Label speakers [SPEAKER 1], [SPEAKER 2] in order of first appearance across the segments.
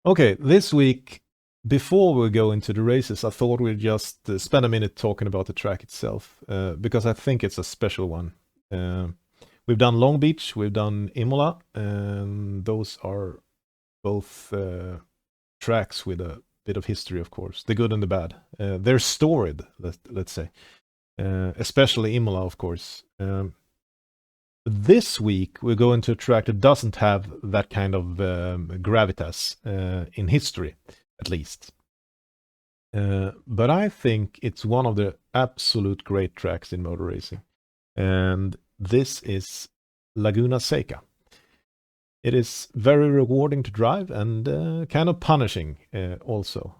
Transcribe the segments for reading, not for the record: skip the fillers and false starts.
[SPEAKER 1] Okay, this week, before we go into the races, I thought we'd just spend a minute talking about the track itself, because I think it's a special one. We've done Long Beach, we've done Imola, and those are both tracks with a bit of history, of course, the good and the bad. They're storied, let's say, especially Imola, of course. This week, we're going to a track that doesn't have that kind of gravitas in history, at least. But I think it's one of the absolute great tracks in motor racing. And this is Laguna Seca. It is very rewarding to drive and kind of punishing also.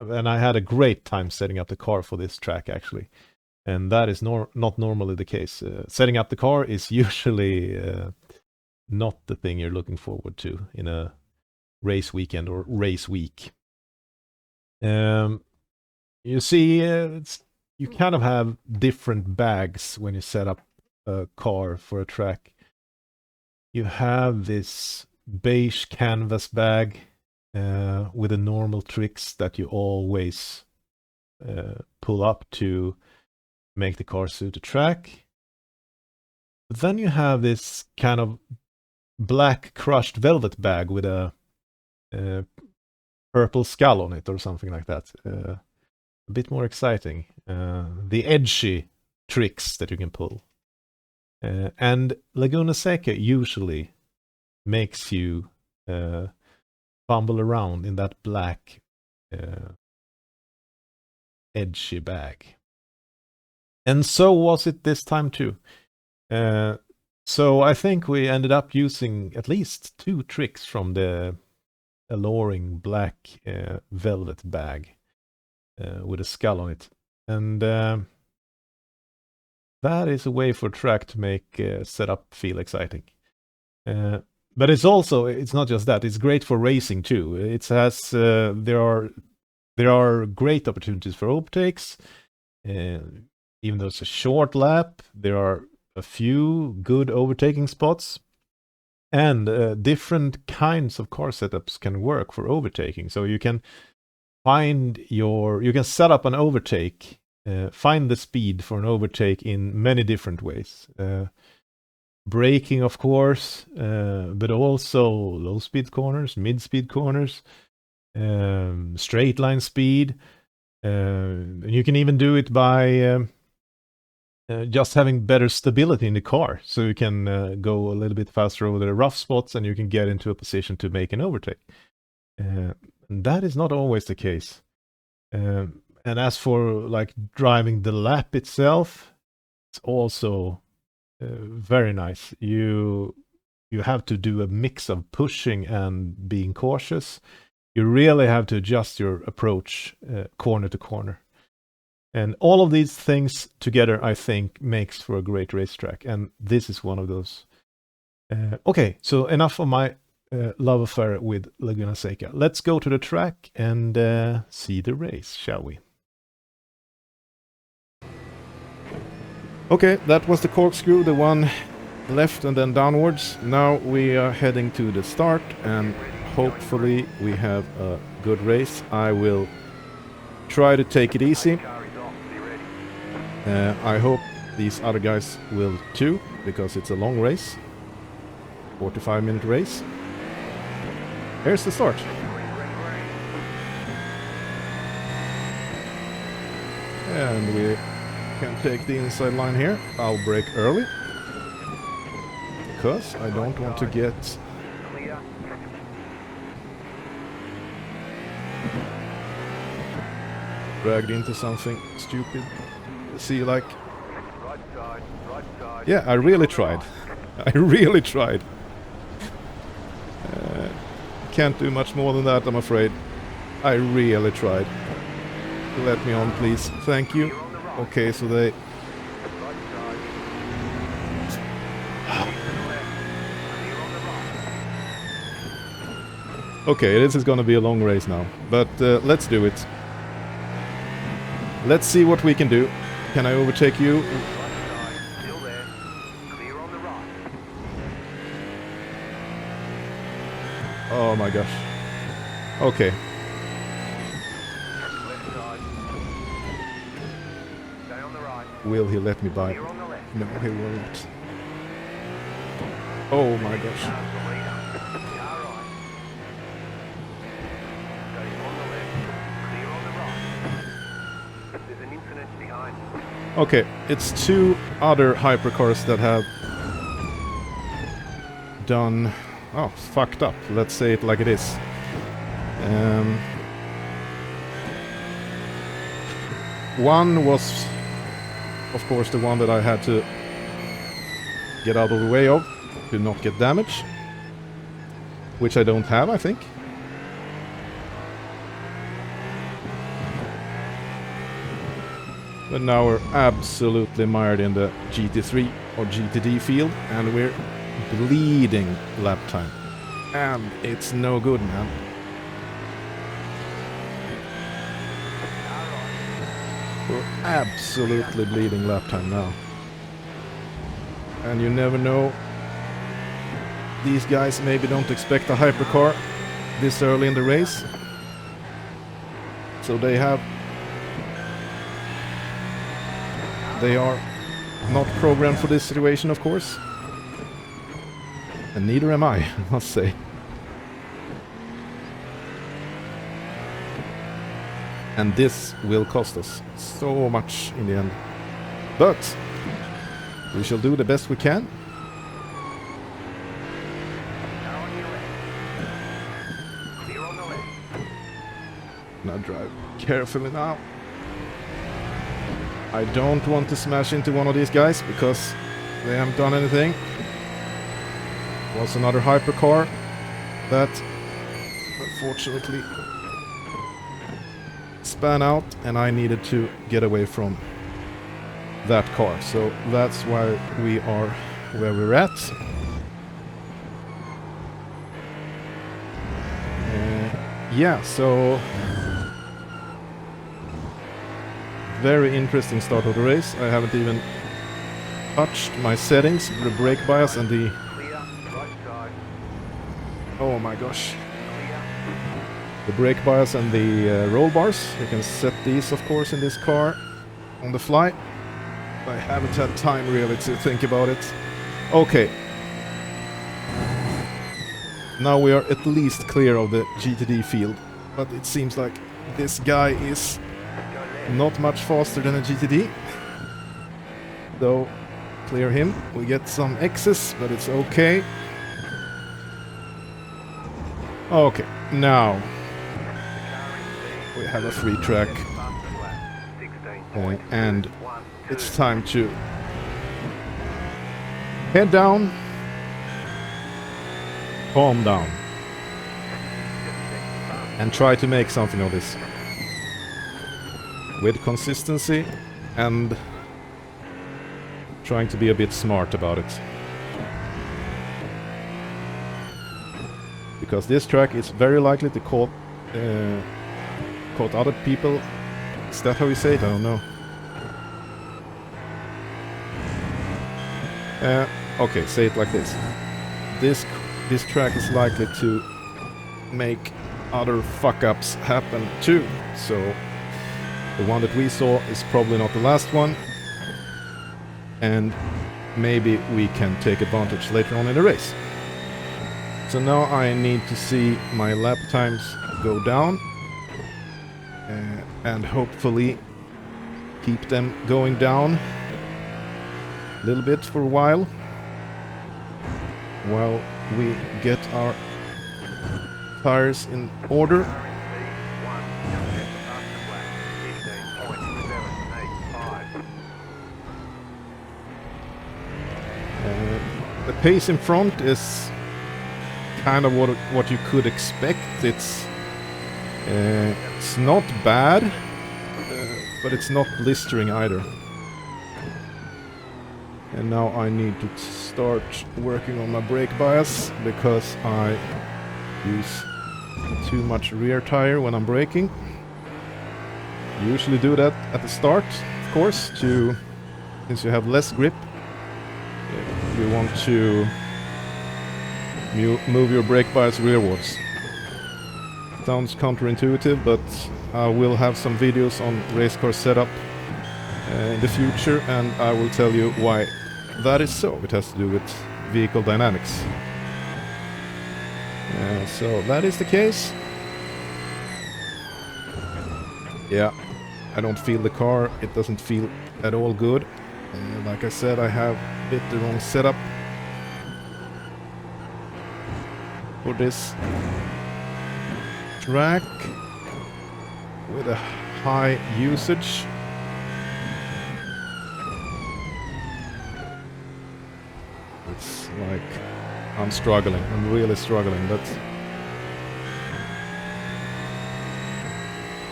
[SPEAKER 1] And I had a great time setting up the car for this track, actually. And that is not normally the case. Setting up the car is usually not the thing you're looking forward to in a race weekend or race week. You see, you kind of have different bags when you set up a car for a track. You have this beige canvas bag with the normal tricks that you always pull up to make the car suit the track. But then you have this kind of black crushed velvet bag with a purple skull on it or something like that. A bit more exciting. The edgy tricks that you can pull. And Laguna Seca usually makes you fumble around in that black edgy bag. And so was it this time too. So I think we ended up using at least 2 tricks from the alluring black velvet bag with a skull on it. And that is a way for a track to make setup feel exciting. But it's not just that, it's great for racing too. It has, there are great opportunities for overtakes. Even though it's a short lap, there are a few good overtaking spots. And different kinds of car setups can work for overtaking. So you can you can set up an overtake, find the speed for an overtake in many different ways. Braking, of course, but also low speed corners, mid speed corners, straight line speed. You can even do it by just having better stability in the car, so you can go a little bit faster over the rough spots and you can get into a position to make an overtake. And that is not always the case. And as for like driving the lap itself, it's also very nice. You have to do a mix of pushing and being cautious. You really have to adjust your approach corner to corner. And all of these things together, I think, makes for a great racetrack. And this is one of those. Okay, so enough of my love affair with Laguna Seca. Let's go to the track and see the race, shall we? Okay, that was the corkscrew, the one left and then downwards. Now we are heading to the start and hopefully we have a good race. I will try to take it easy. I hope these other guys will too, because it's a long race. 45-minute race. Here's the start. And we can take the inside line here. I'll brake early, because I don't want to get dragged into something stupid. See, like, yeah, I really tried. I really tried. Can't do much more than that, I'm afraid. I really tried. Let me on, please. Thank you. Okay, so they... Okay, this is gonna be a long race now, but let's do it. Let's see what we can do. Can I overtake you? Oh my gosh. Okay.
[SPEAKER 2] Left side. Stay on the right.
[SPEAKER 1] Will he let me by?
[SPEAKER 2] Clear on the left.
[SPEAKER 1] No, he won't. Oh my gosh.
[SPEAKER 2] Car's the leader. Car right. Stay on the left. Clear on the right. There's an incident behind.
[SPEAKER 1] Okay, it's two other hypercars that have done... Oh, fucked up. Let's say it like it is. One was, of course, the one that I had to get out of the way of to not get damage, which I don't have, I think. But now we're absolutely mired in the GT3 or GTD field, and we're bleeding lap time. And it's no good, man. We're absolutely bleeding lap time now. And you never know. These guys maybe don't expect a hypercar this early in the race. So they are not programmed for this situation, of course. And neither am I must say. And this will cost us so much in the end. But we shall do the best we can.
[SPEAKER 2] Car on your left. Clear on the left.
[SPEAKER 1] Now drive carefully now. I don't want to smash into one of these guys because they haven't done anything. Was another hypercar that unfortunately span out, and I needed to get away from that car. So that's why we are where we're at. Yeah, so very interesting start of the race. I haven't even touched my settings, the brake bias and the...
[SPEAKER 2] Clear. Right side.
[SPEAKER 1] Oh my gosh.
[SPEAKER 2] Clear.
[SPEAKER 1] The brake bias and the roll bars. You can set these, of course, in this car on the fly. I haven't had time really to think about it. Okay. Now we are at least clear of the GTD field, but it seems like this guy is not much faster than a GTD. Though, clear him. We get some X's, but it's okay. Okay, now we have a free track. And it's time to head down, calm down, and try to make something of this with consistency and trying to be a bit smart about it. Because this track is very likely to caught other people. Is that how you say it? I don't know. Okay, say it like this. This track is likely to make other fuck-ups happen too. So the one that we saw is probably not the last one. And maybe we can take advantage later on in the race. So now I need to see my lap times go down. And hopefully keep them going down a little bit for a while we get our tires in order. The pace in front is kind of what you could expect. It's not bad, but it's not blistering either. And now I need to start working on my brake bias because I use too much rear tire when I'm braking. Usually do that at the start, of course, since you have less grip. You want to move your brake bias rearwards. Sounds counterintuitive, but I will have some videos on race car setup in the future, and I will tell you why that is so. It has to do with vehicle dynamics. So that is the case. Yeah, I don't feel the car. It doesn't feel at all good. Like I said, I have a bit the wrong setup for this track with a high usage. It's like I'm struggling. I'm really struggling, but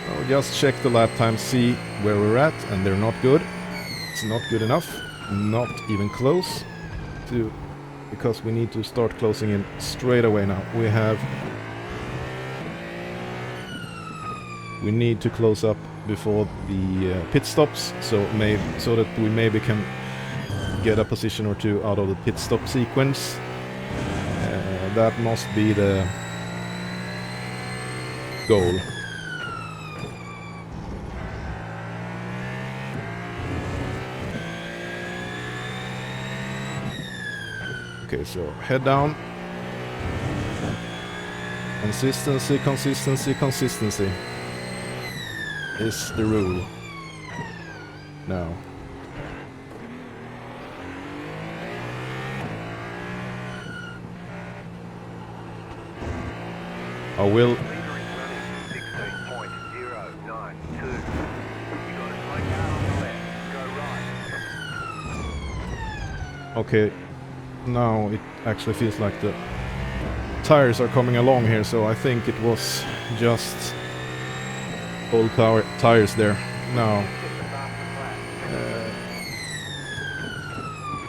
[SPEAKER 1] I'll just check the lap time, see where we're at, and they're not good. It's not good enough, not even close to, because we need to start closing in straight away now. We need to close up before the pit stops, so that we maybe can get a position or two out of the pit stop sequence. That must be the goal. Okay, so head down. Consistency, consistency, consistency is the rule. Now. I will.
[SPEAKER 2] Leader is running 16.092. You got a slow car on the left. Go right.
[SPEAKER 1] Okay, now it actually feels like the tires are coming along here, so I think it was just old tires there.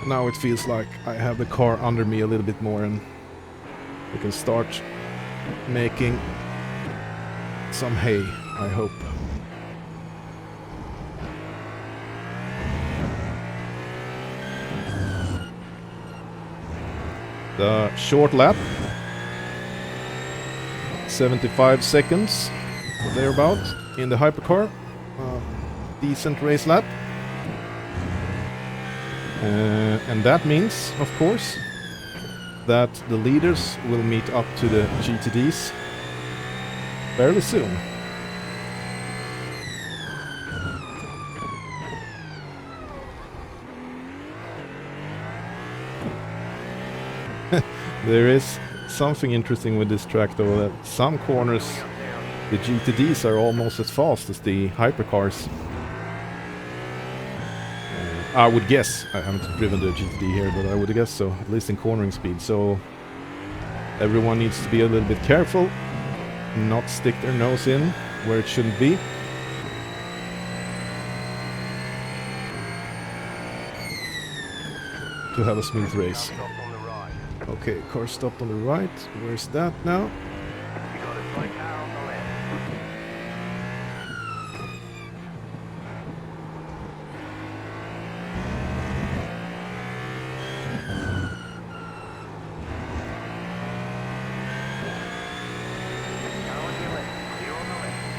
[SPEAKER 1] Now it feels like I have the car under me a little bit more, and we can start making some hay, I hope. The short lap, 75 seconds, or thereabout, in the hypercar. Decent race lap. And that means, of course, that the leaders will meet up to the GTDs fairly soon. There is something interesting with this track though, that some corners the GTDs are almost as fast as the hypercars. I would guess, I haven't driven the GTD here, but I would guess so, at least in cornering speed. So everyone needs to be a little bit careful, not stick their nose in where it shouldn't be. To have a smooth race. Okay, car stopped on the right. Where's that now?
[SPEAKER 2] You got a slow car on the left. Car on your left. Clear on the left.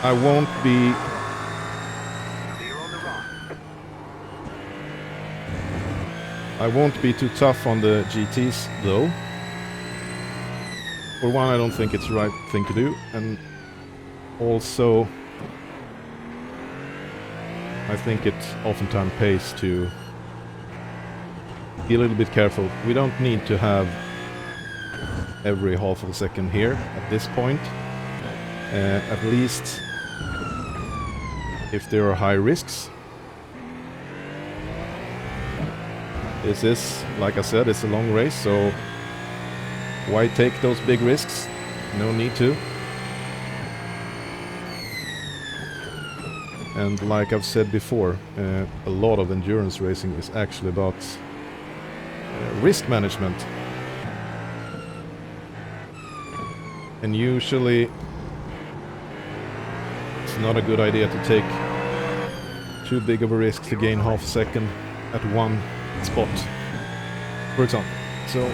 [SPEAKER 1] I won't be. I won't be too tough on the GTs though. For one, I don't think it's the right thing to do, and also I think it oftentimes pays to be a little bit careful. We don't need to have every half of a second here at this point. At least if there are high risks. This is, like I said, it's a long race, so why take those big risks? No need to. And like I've said before, a lot of endurance racing is actually about risk management. And usually it's not a good idea to take too big of a risk to gain half a second at one spot. for example. So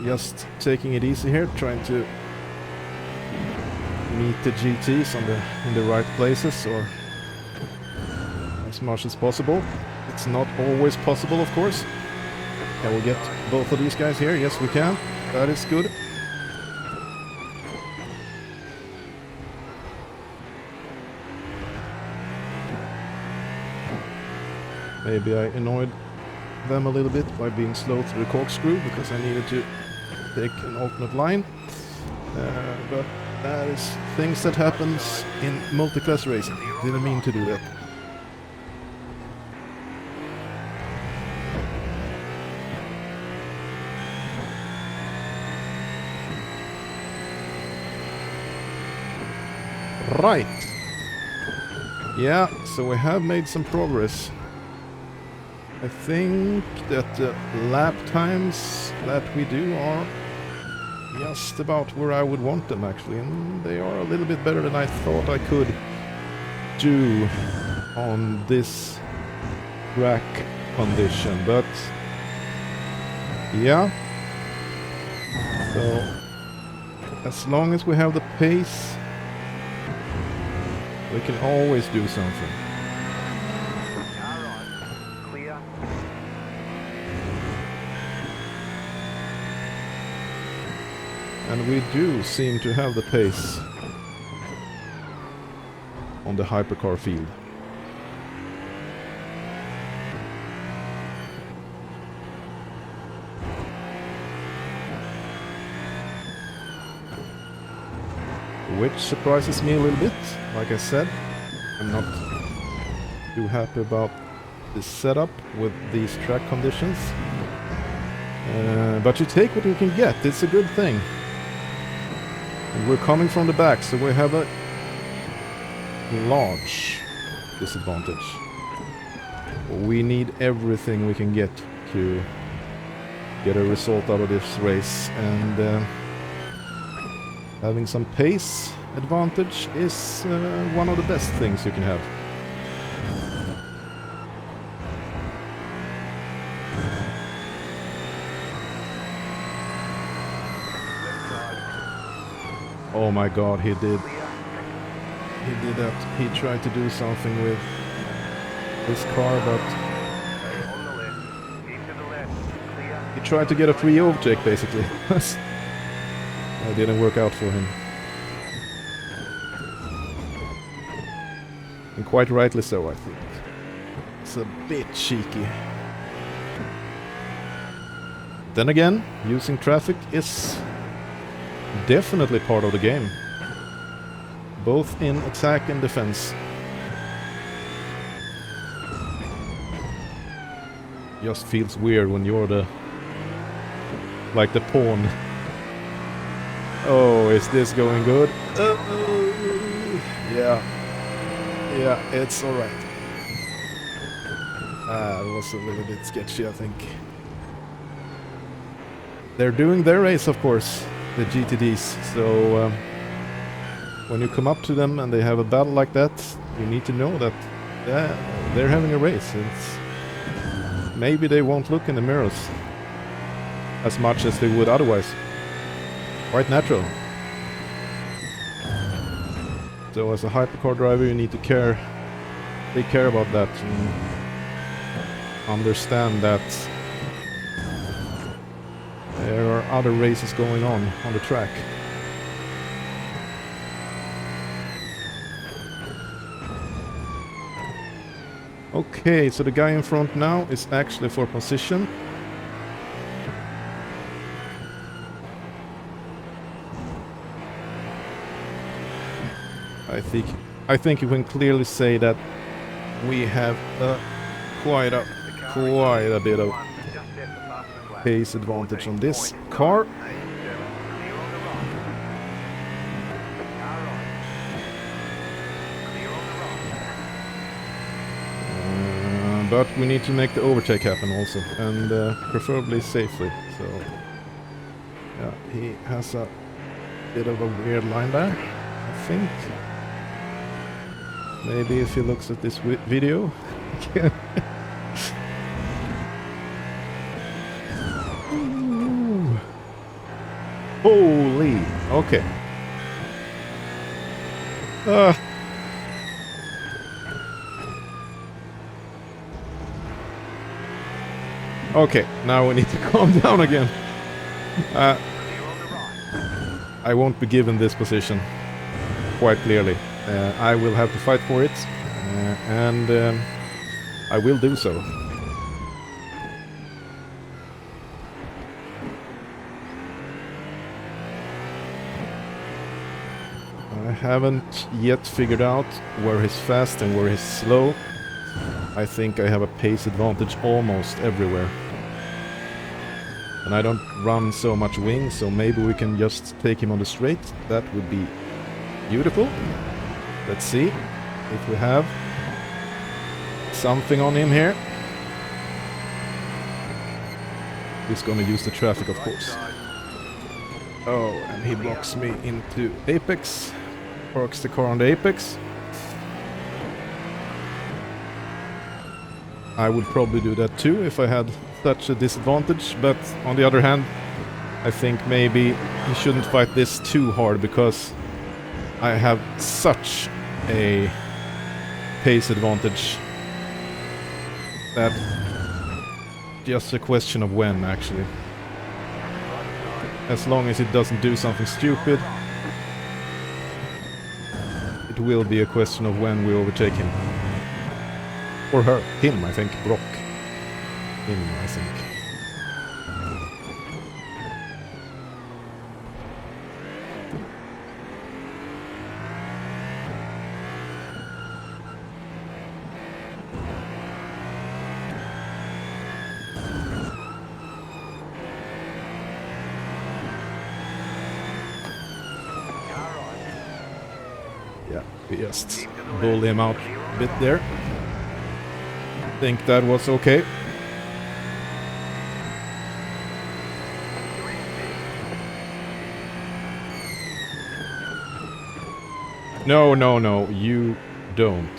[SPEAKER 1] just taking it easy here, trying to meet the GTs in the right places, or as much as possible. It's not always possible, of course. Can we get both of these guys here? Yes, we can. That is good. Maybe I annoyed them a little bit by being slow through the corkscrew because I needed to take an alternate line. But that is things that happens in multi-class racing. Didn't mean to do that. Right. Yeah, so we have made some progress. I think that the lap times that we do are just about where I would want them, actually, and they are a little bit better than I thought I could do on this track condition, but yeah. So as long as we have the pace, we can always do something. And we do seem to have the pace on the hypercar field. Which surprises me a little bit. Like I said, I'm not too happy about this setup with these track conditions. But you take what you can get, it's a good thing. And we're coming from the back, so we have a large disadvantage. We need everything we can get to get a result out of this race, and having some pace advantage is one of the best things you can have. Oh my god, he did that. He tried to do something with his car, but he tried to get a free overtake, basically. That didn't work out for him. And quite rightly so, I think. It's a bit cheeky. Then again, using traffic is definitely part of the game, both in attack and defense. Just feels weird when you're the pawn. Oh, is this going good? Yeah, it's all right. It was a little bit sketchy, I think. They're doing their race, of course, the GTDs, so when you come up to them and they have a battle like that, you need to know that they're having a race. Maybe they won't look in the mirrors as much as they would otherwise. Quite natural. So as a hypercar driver, you need to take care about that and understand that there are other races going on the track. Okay, so the guy in front now is actually for position. I think you can clearly say that we have quite a bit of pace advantage on this car. But we need to make the overtake happen also, and preferably safely. So yeah, he has a bit of a weird line there, I think. Maybe if he looks at this video, Ooh. Holy. Okay. Okay, now we need to calm down again. I won't be given this position quite clearly. I will have to fight for it, and I will do so. I haven't yet figured out where he's fast and where he's slow. I think I have a pace advantage almost everywhere. And I don't run so much wing, so maybe we can just take him on the straight. That would be beautiful. Let's see if we have something on him here. He's gonna use the traffic, of course. Oh, and he blocks me into apex. Parks the car on the apex. I would probably do that too if I had such a disadvantage, but on the other hand, I think maybe he shouldn't fight this too hard because I have such a pace advantage that just a question of when, actually. As long as it doesn't do something stupid, it will be a question of when we overtake him. Or her. Him, I think. Brock. Him, I think. Yeah, we just bull him out a bit there. Think that was okay. No, no, no, you don't.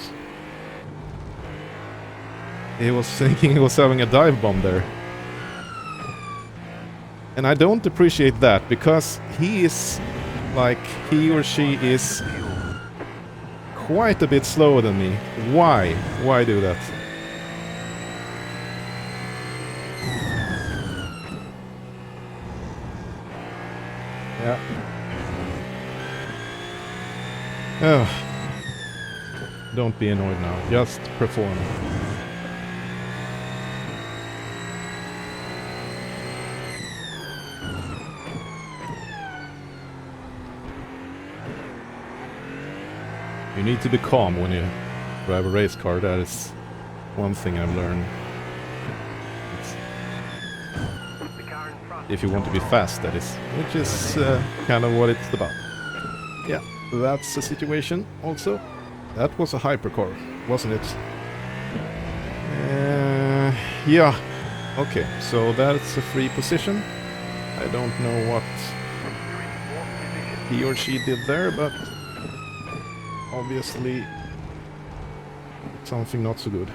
[SPEAKER 1] He was thinking he was having a dive bomb there. And I don't appreciate that, because he is, like, he or she is quite a bit slower than me. Why? Why do that? Yeah. Oh. Don't be annoyed now. Just perform. You need to be calm when you drive a race car. That is one thing I've learned. If you want to be fast, that is. Which is kind of what it's about. Yeah, that's the situation also. That was a hypercar, wasn't it? Yeah. Okay, so that's a free position. I don't know what he or she did there, but obviously something not so good.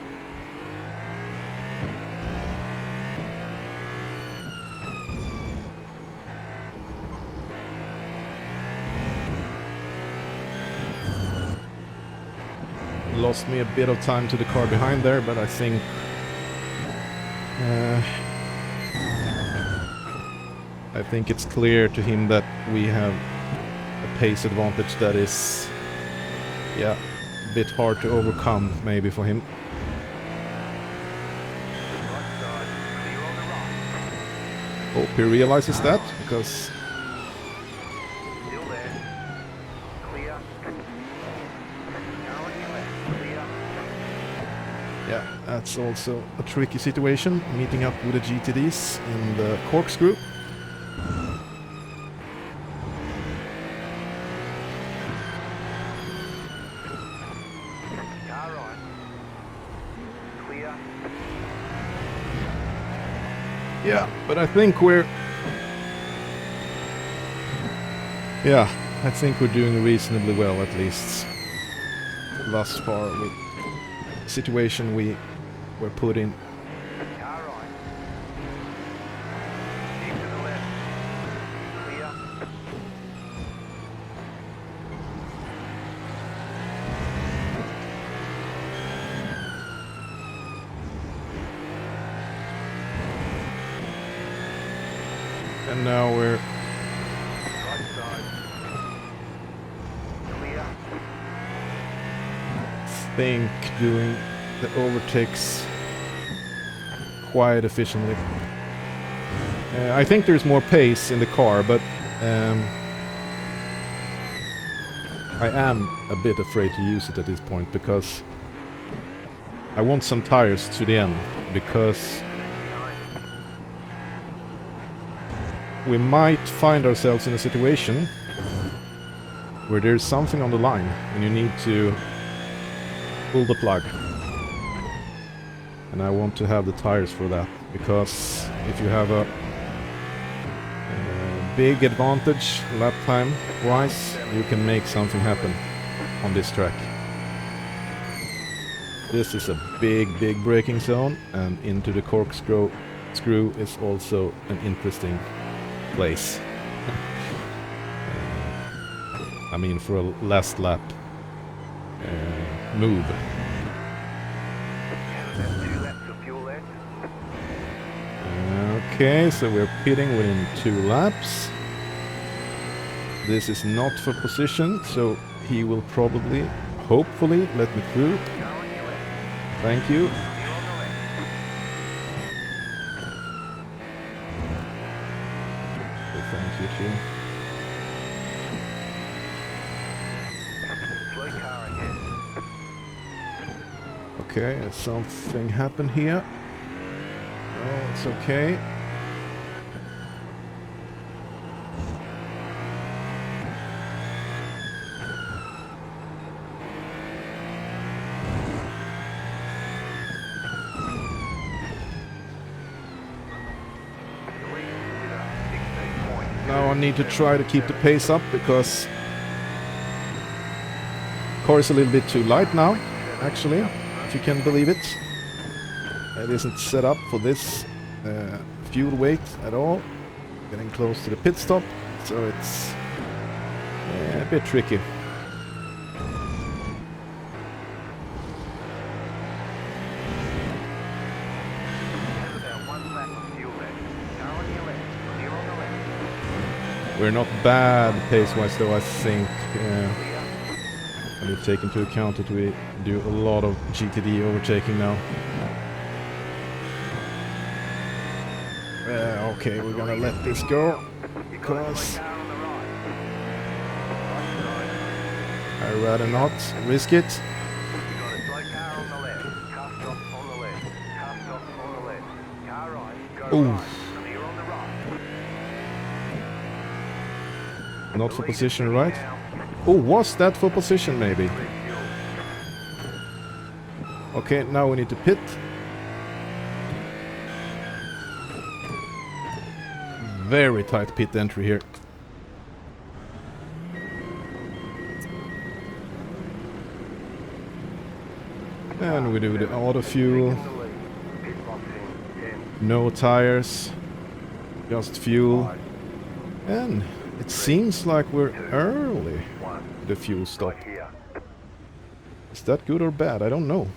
[SPEAKER 1] Lost me a bit of time to the car behind there, but I think it's clear to him that we have a pace advantage that is, yeah, a bit hard to overcome maybe for him. Hope he realizes that, because yeah, that's also a tricky situation, meeting up with the GTDs in the corkscrew. Yeah, but I think we're... Yeah, I think we're doing reasonably well, at least thus far, with the situation we were put in. And now we're
[SPEAKER 2] Right side. Clear.
[SPEAKER 1] think doing the overtakes quite efficiently. I think there's more pace in the car, but I am a bit afraid to use it at this point because I want some tires to the end, because we might find ourselves in a situation where there's something on the line and you need to pull the plug. And I want to have the tires for that, because if you have a big advantage lap time wise, you can make something happen on this track. This is a big braking zone, and into the corkscrew is also an interesting place. I mean, for a last lap move.
[SPEAKER 2] 2 laps of fuel left.
[SPEAKER 1] Okay, so we're pitting within 2 laps. This is not for position, so he will probably, hopefully, let me through. Thank you. Thank you too.
[SPEAKER 2] Slow car ahead.
[SPEAKER 1] Okay, something happened here. Oh, it's okay. Now I need to try to keep the pace up, because the car is a little bit too light now, actually, if you can believe it. It isn't set up for this fuel weight at all. Getting close to the pit stop, so it's a bit tricky. We're not bad pace-wise though, I think. When you take into account that we do a lot of GTD overtaking now. Okay, we're gonna let this go, because I'd rather not risk it. Ooh. Not for position, right? Oh, was that for position maybe? Okay, now we need to pit. Very tight pit entry here. And we do the auto fuel. No tires, just fuel. And it seems like we're early at the fuel stop. Is that good or bad? I don't know.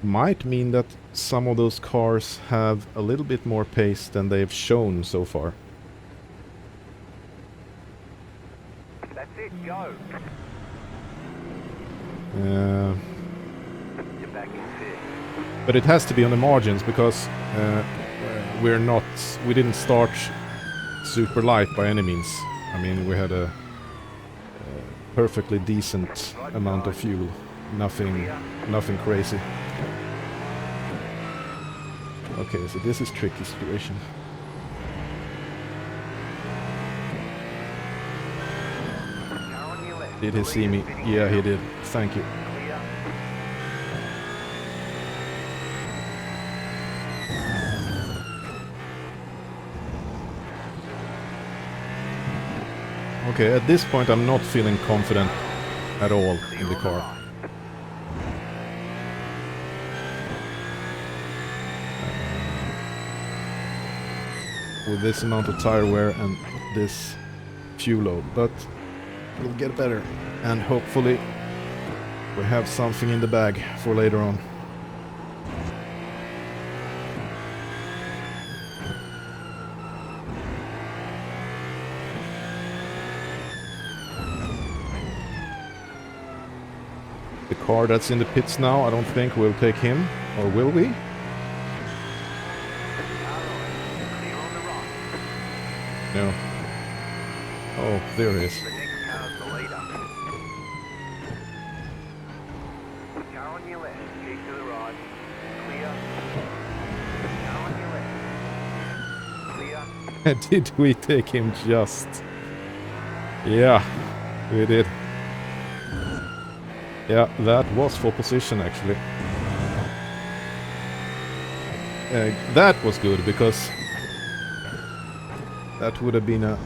[SPEAKER 1] Might mean that some of those cars have a little bit more pace than they've shown so far.
[SPEAKER 2] That's it, go.
[SPEAKER 1] Uh,
[SPEAKER 2] You're back in fifth.
[SPEAKER 1] but it has to be on the margins, because we didn't start super light by any means. I mean, we had a perfectly decent amount of fuel. Nothing crazy. Okay, so this is tricky situation. Did he see me? Yeah, he did. Thank you. Okay, at this point I'm not feeling confident at all in the car. With this amount of tire wear and this fuel load, but we'll get better, and hopefully we have something in the bag for later on. The car that's in the pits now, I don't think we'll take him. Or will we?
[SPEAKER 2] Clear on the right.
[SPEAKER 1] No. Oh, there he is.
[SPEAKER 2] The next car's the leader. Car on your left, keep to the right. Clear. Car on your left. Clear.
[SPEAKER 1] Did we take him just? Yeah, we did. Yeah, that was for position actually. That was good because that would have been an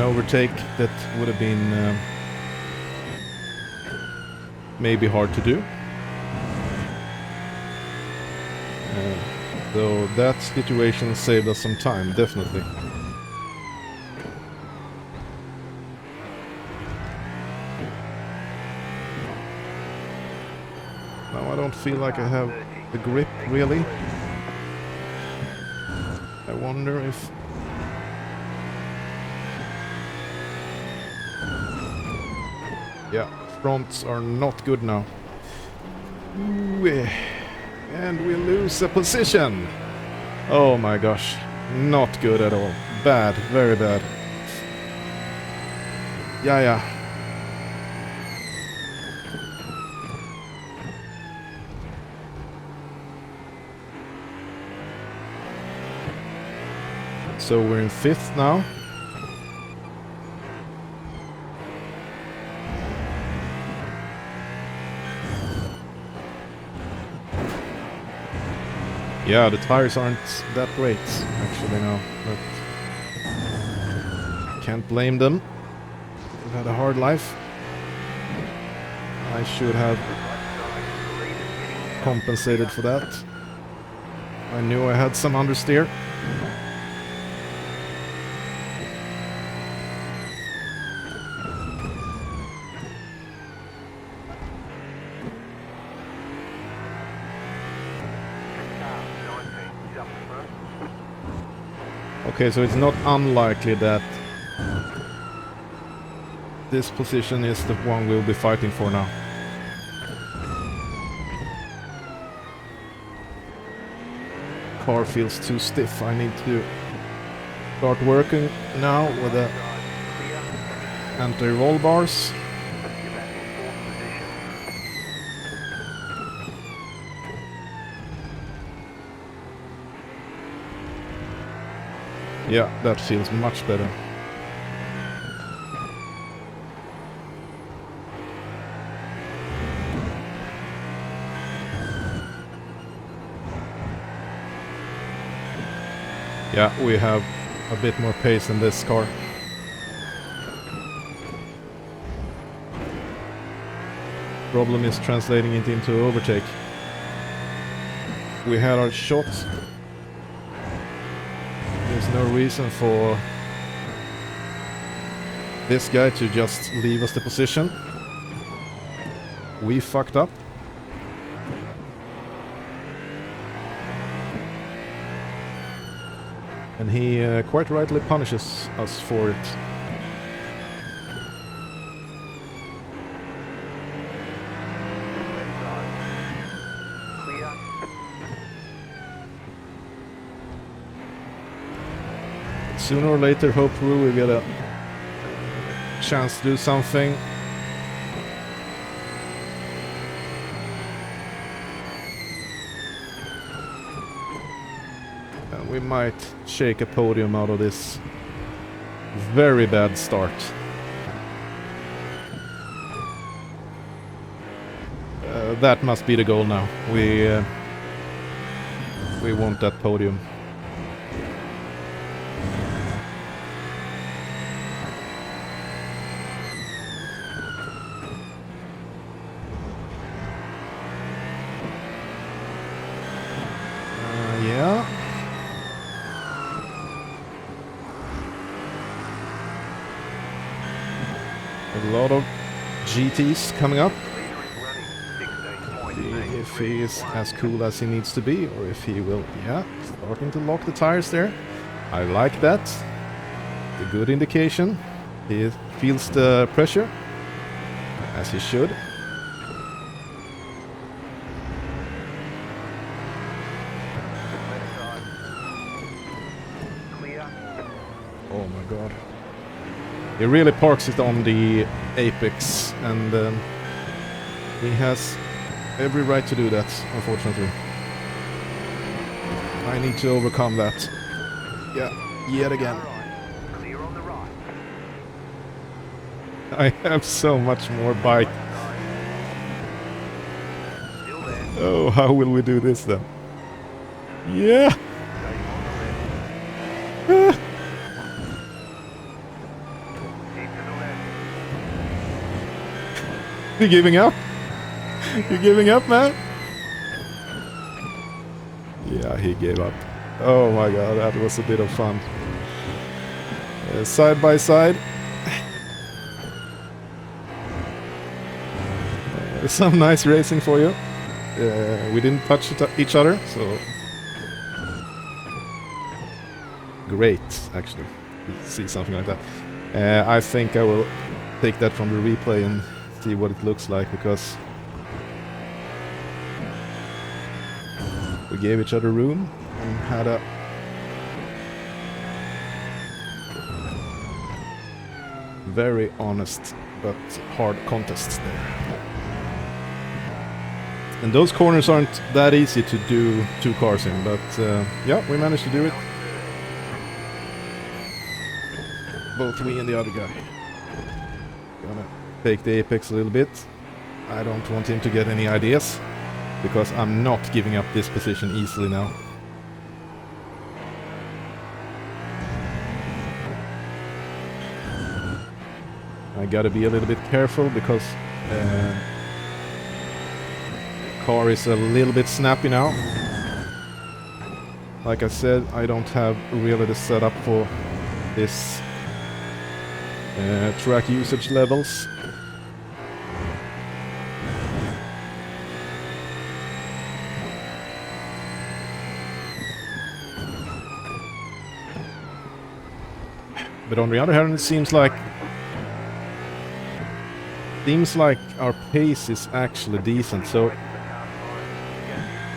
[SPEAKER 1] overtake that would have been maybe hard to do. So that situation saved us some time, definitely. Now I don't feel like I have the grip, really. I wonder if... Yeah, fronts are not good now. Ooh, and we lose a position! Oh my gosh, not good at all. Bad, very bad. Yeah. So we're in 5th now. Yeah, the tires aren't that great, actually, now. But can't blame them. They've had a hard life. I should have compensated for that. I knew I had some understeer. Okay, so it's not unlikely that this position is the one we'll be fighting for now. Car feels too stiff. I need to start working now with the anti-roll bars. Yeah, that feels much better. Yeah, we have a bit more pace in this car. Problem is translating it into overtake. We had our shots. There's no reason for this guy to just leave us the position. We fucked up. And he quite rightly punishes us for it. Sooner or later, hopefully, we get a chance to do something. And we might shake a podium out of this very bad start. That must be the goal now. We want that podium. Yeah. A lot of GTs coming up. See if he is as cool as he needs to be, or if he will, yeah, starting to lock the tires there. I like that. A good indication. He feels the pressure. as he should.
[SPEAKER 2] Left side. Clear.
[SPEAKER 1] Oh my god. He really parks it on the apex, and he has every right to do that, unfortunately. I need to overcome that. Yeah, yet again.
[SPEAKER 2] Right. Clear on the right.
[SPEAKER 1] I have so much more bite.
[SPEAKER 2] Left side. Still there.
[SPEAKER 1] Oh, how will we do this then? Yeah!
[SPEAKER 2] Stay on the left.
[SPEAKER 1] Ah.
[SPEAKER 2] Keep to the left.
[SPEAKER 1] You giving up? You giving up, man? Yeah, he gave up. Oh my god, that was a bit of fun. Side by side. Some nice racing for you. We didn't touch each other, so... Great, actually, to see something like that. I think I will take that from the replay and see what it looks like, because we gave each other room and had a very honest but hard contest there. And those corners aren't that easy to do 2 cars in, but yeah, we managed to do it. Both me and the other guy. Gonna take the apex a little bit. I don't want him to get any ideas, because I'm not giving up this position easily now. I gotta be a little bit careful, because the car is a little bit snappy now. Like I said, I don't have really the setup for this track usage levels. But on the other hand, it seems like our pace is actually decent, so
[SPEAKER 2] Wait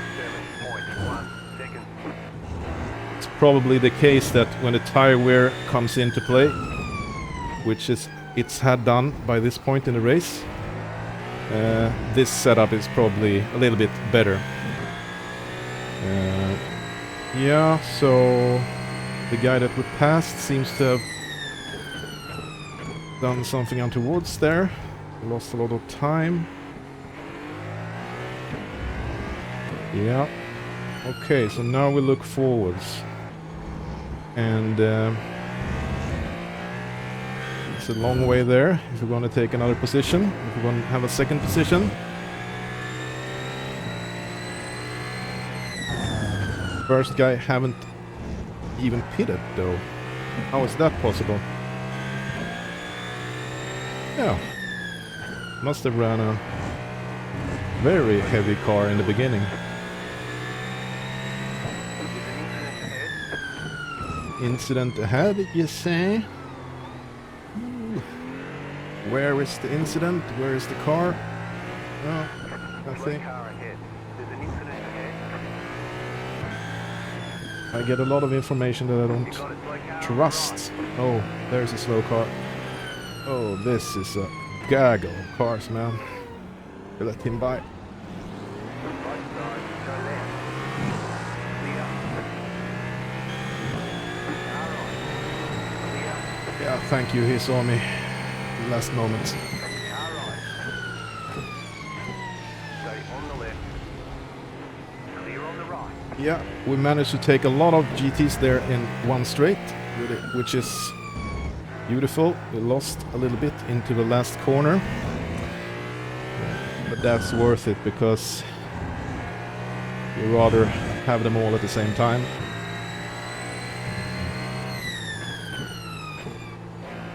[SPEAKER 2] for the car time. Again, 7.1 seconds.
[SPEAKER 1] it's probably the case that when the tire wear comes into play, which it's had done by this point in the race, this setup is probably a little bit better. Yeah, so the guy that we passed seems to have done something untowards there. Lost a lot of time. Yeah. Okay, so now we look forwards. And it's a long way there if we're going to take another position, if we're going to have a second position. First guy haven't even pitted though. How is that possible? Yeah. Must have ran a very heavy car in the beginning. Incident ahead, you say? Ooh. Where is the incident? Where is the car? Oh, nothing.
[SPEAKER 2] Car ahead. There's an incident ahead.
[SPEAKER 1] I get a lot of information that I
[SPEAKER 2] You
[SPEAKER 1] don't
[SPEAKER 2] got a slow car on the
[SPEAKER 1] trust. Oh, there's a slow car. Oh, this is a gaggle of cars, man. You let him by.
[SPEAKER 2] right. Right side, go left. Clear. Car right. Clear.
[SPEAKER 1] Yeah, thank you. He saw me last moment.
[SPEAKER 2] Car right. Stay on the left. Clear on the right.
[SPEAKER 1] Yeah, we managed to take a lot of GTs there in one straight, which is beautiful. We lost a little bit into the last corner, but that's worth it, because you rather have them all at the same time.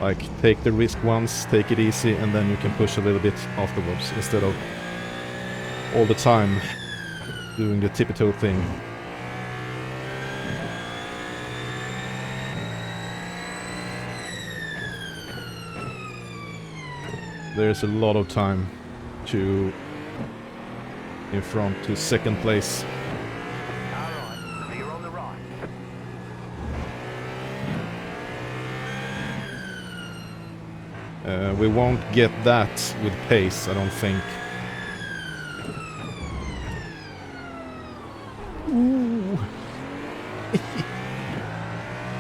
[SPEAKER 1] Like, take the risk once, take it easy, and then you can push a little bit afterwards, instead of all the time doing the tippy-toe thing. there's a lot of time to in front to second place.
[SPEAKER 2] Alright, clear on the right.
[SPEAKER 1] We won't get that with pace, I don't think. Ooh.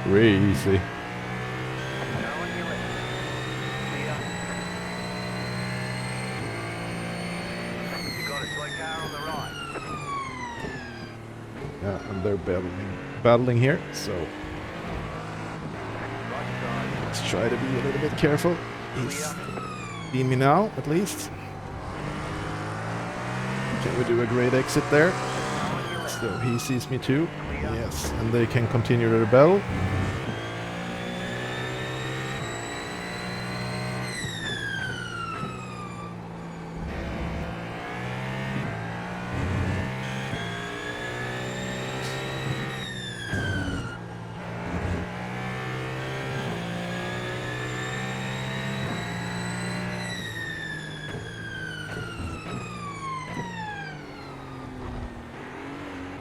[SPEAKER 1] Crazy.
[SPEAKER 2] Now on your left. Clear. You got a slow car on the right.
[SPEAKER 1] Yeah, and they're battling here, so
[SPEAKER 2] Right side.
[SPEAKER 1] let's try to be a little bit careful. He's seen me now, at least. Can we do a great exit there?
[SPEAKER 2] Now on your left.
[SPEAKER 1] So he sees me too. Yes, and they can continue to rebel.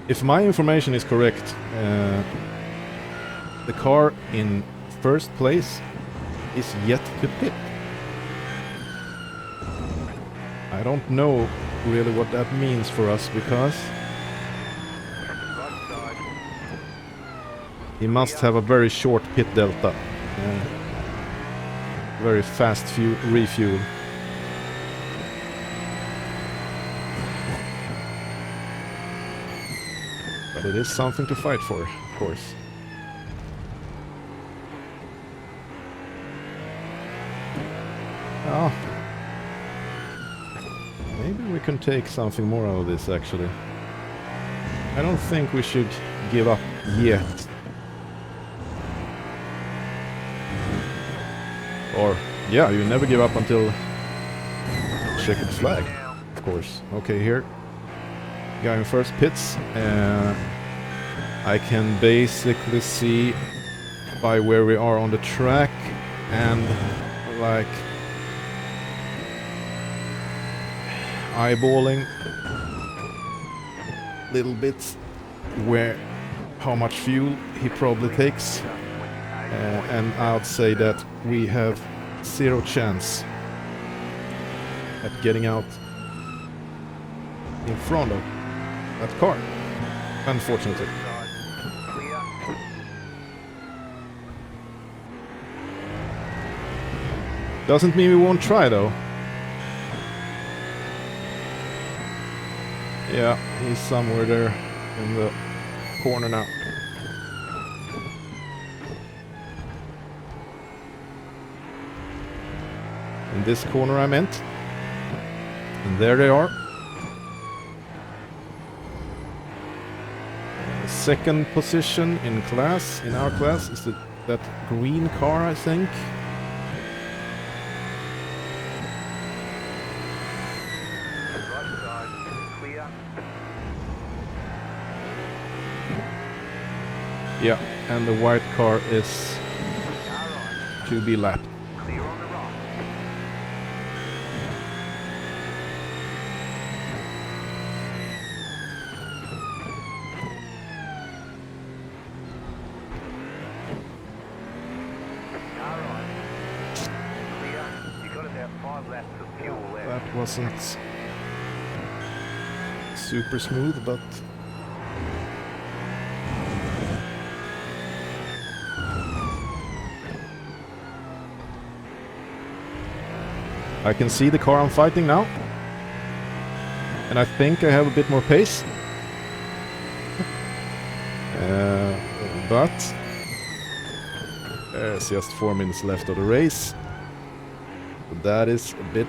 [SPEAKER 1] If my information is correct, the car in first place is yet to pit. I don't know really what that means for us, because
[SPEAKER 2] Right side.
[SPEAKER 1] he must have a very short pit delta. Very fast refuel. But it is something to fight for, of course. Oh. Maybe we can take something more out of this, actually. I don't think we should give up yet. Or, yeah, you never give up until checkered flag, of course. Okay, here. Guy in first pits. I can basically see by where we are on the track and like eyeballing little bits where how much fuel he probably takes, and I'd say that we have zero chance at getting out in front of that car, unfortunately.
[SPEAKER 2] Clear.
[SPEAKER 1] Doesn't mean we won't try, though. Yeah, he's somewhere there in the corner now. In this corner I meant. And there they are. Second position in class, in our class, is that green car, I think.
[SPEAKER 2] Right side. Clear.
[SPEAKER 1] Yeah, and the white car is
[SPEAKER 2] Alright.
[SPEAKER 1] to be lapped.
[SPEAKER 2] Clear on the right. Alright. Clear. You got about 5 laps of fuel left.
[SPEAKER 1] That wasn't super smooth, but I can see the car I'm fighting now. And I think I have a bit more pace. But there's just 4 minutes left of the race. That is a bit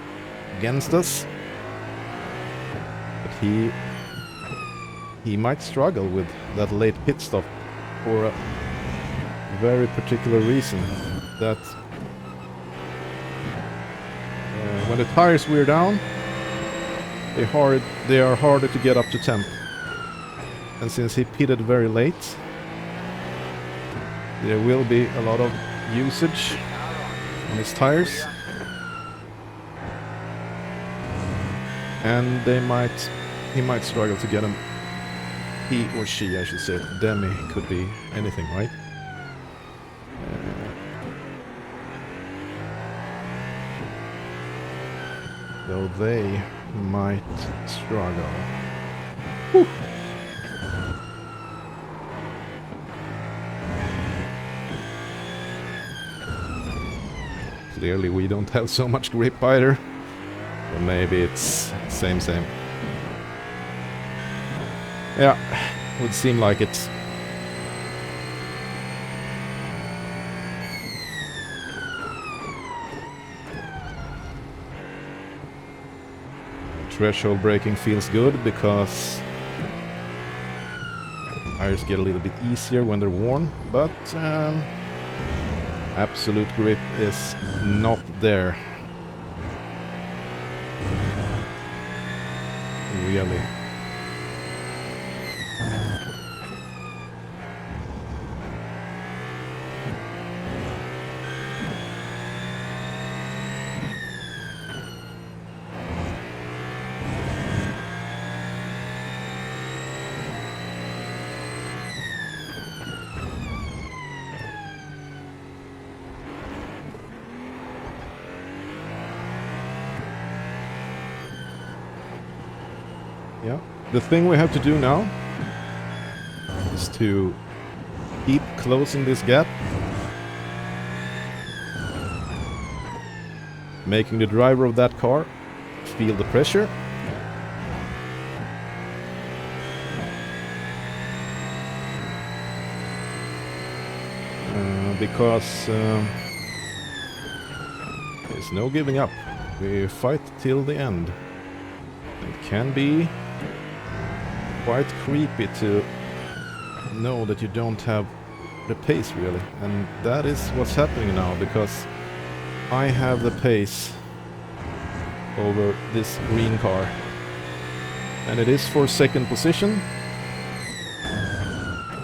[SPEAKER 1] against us. But he might struggle with that late pit stop for a very particular reason. That when the tires wear down, they are harder to get up to temp. And since he pitted very late, there will be a lot of usage on his tires. And he might struggle to get him. He or she, I should say. Demi could be anything, right? Though they might struggle. Whew. Clearly we don't have so much grip either. Or maybe it's same. Yeah, would seem like it. Threshold braking feels good because tires get a little bit easier when they're worn, but absolute grip is not there. Really. Yeah, the thing we have to do now is to keep closing this gap, making the driver of that car feel the pressure. Because there's no giving up. We fight till the end. It can be quite creepy to know that you don't have the pace really, and that is what's happening now, because I have the pace over this green car, and it is for second position,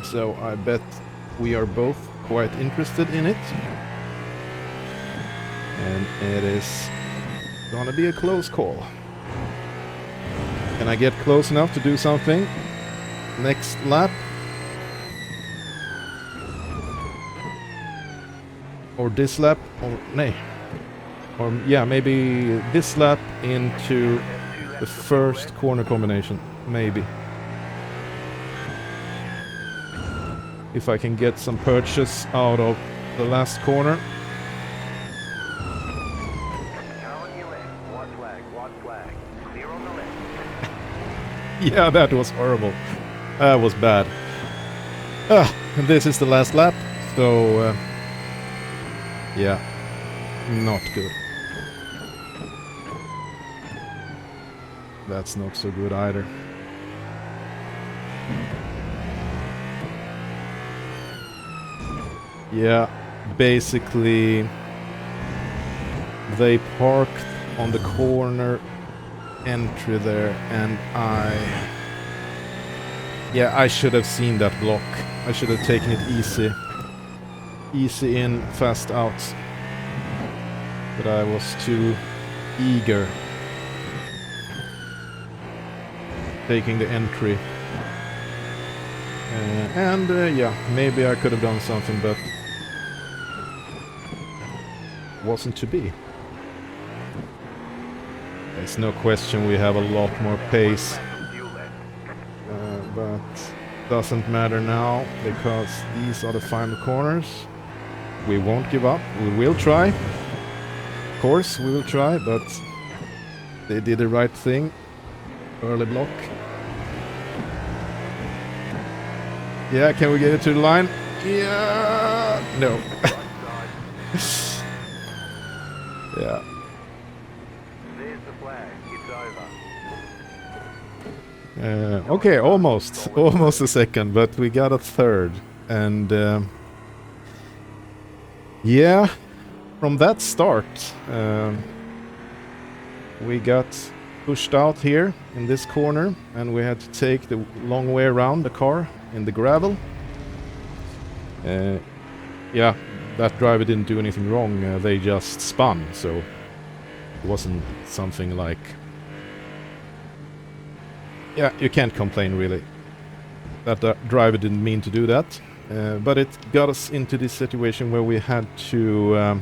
[SPEAKER 1] so I bet we are both quite interested in it, and it is gonna be a close call. Can I get close enough to do something next lap? Or this lap? Or nay. Or yeah, maybe this lap into the first corner combination. Maybe. If I can get some purchase out of the last corner. Yeah, that was horrible. That was bad. This is the last lap, so yeah, not good. That's not so good either. Yeah, basically they parked on the corner entry there, and I should have seen that block. I should have taken it easy in, fast out, but I was too eager taking the entry, and yeah, maybe I could have done something, but wasn't to be. There's no question we have a lot more pace, but doesn't matter now because these are the final corners. We won't give up. We will try. Of course, we will try, but they did the right thing. Early block. Yeah, can we get it to the line? Yeah, no. Yeah. Okay, almost a second, but we got a third, and yeah, from that start we got pushed out here in this corner, and we had to take the long way around the car in the gravel. Yeah, that driver didn't do anything wrong, they just spun, so it wasn't something like yeah, you can't complain really. That the driver didn't mean to do that, but it got us into this situation where we had to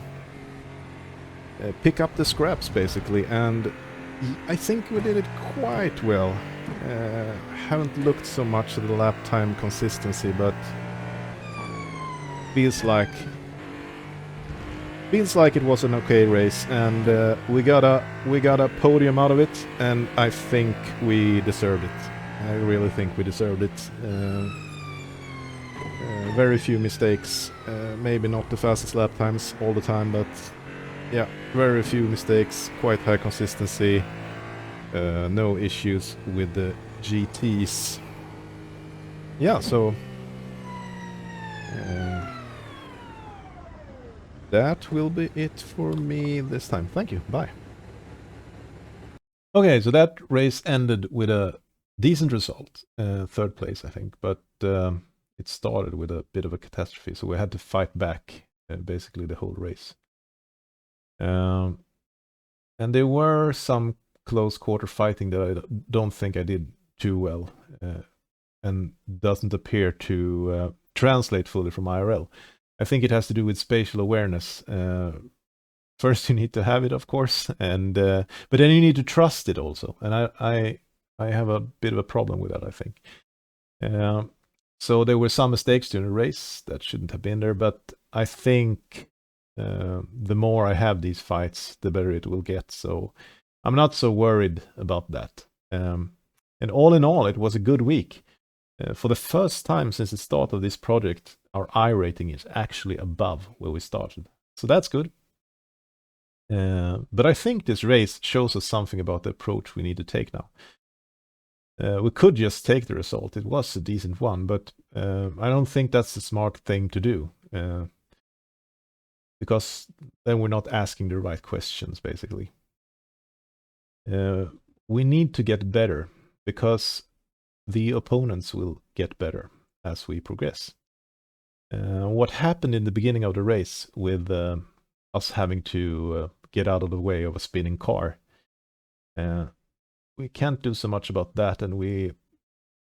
[SPEAKER 1] pick up the scraps basically, and I think we did it quite well. Haven't looked so much at the lap time consistency, but feels like it was an okay race, and we got a podium out of it, and I think we deserved it. I really think we deserved it. Very few mistakes, maybe not the fastest lap times all the time, but yeah, very few mistakes, quite high consistency, no issues with the GTs. Yeah, so that will be it for me this time. Thank you, bye. Okay, so that race ended with a decent result, third place I think, but it started with a bit of a catastrophe, so we had to fight back basically the whole race. And there were some close quarter fighting that I don't think I did too well, and doesn't appear to translate fully from IRL. I think it has to do with spatial awareness. First you need to have it, of course, and but then you need to trust it also, and I have a bit of a problem with that, I think. So there were some mistakes during the race that shouldn't have been there, but I think the more I have these fights, the better it will get. So I'm not so worried about that. And all in all, it was a good week. For the first time since the start of this project, our I rating is actually above where we started. So that's good. But I think this race shows us something about the approach we need to take now. We could just take the result. It was a decent one, but I don't think that's the smart thing to do. Because then we're not asking the right questions, basically. We need to get better, because the opponents will get better as we progress. What happened in the beginning of the race with us having to get out of the way of a spinning car, we can't do so much about that, and we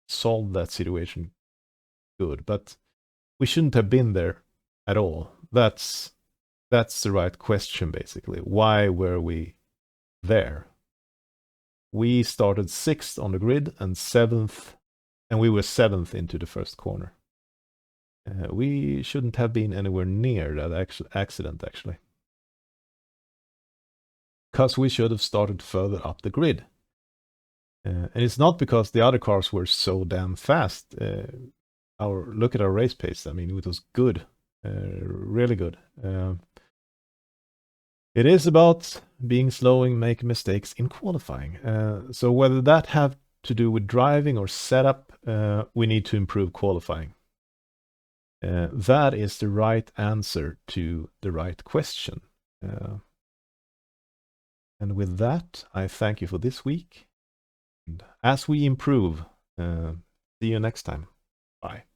[SPEAKER 1] solved that situation good, but we shouldn't have been there at all. That's the right question, basically. Why were we there? We started 6th on the grid and 7th, and we were 7th into the first corner. We shouldn't have been anywhere near that accident, actually. Because we should have started further up the grid. And it's not because the other cars were so damn fast. Look at our race pace. I mean, it was good, really good. It is about being slow and making mistakes in qualifying. So whether that have to do with driving or setup, we need to improve qualifying. That is the right answer to the right question. And with that, I thank you for this week. And as we improve, see you next time. Bye.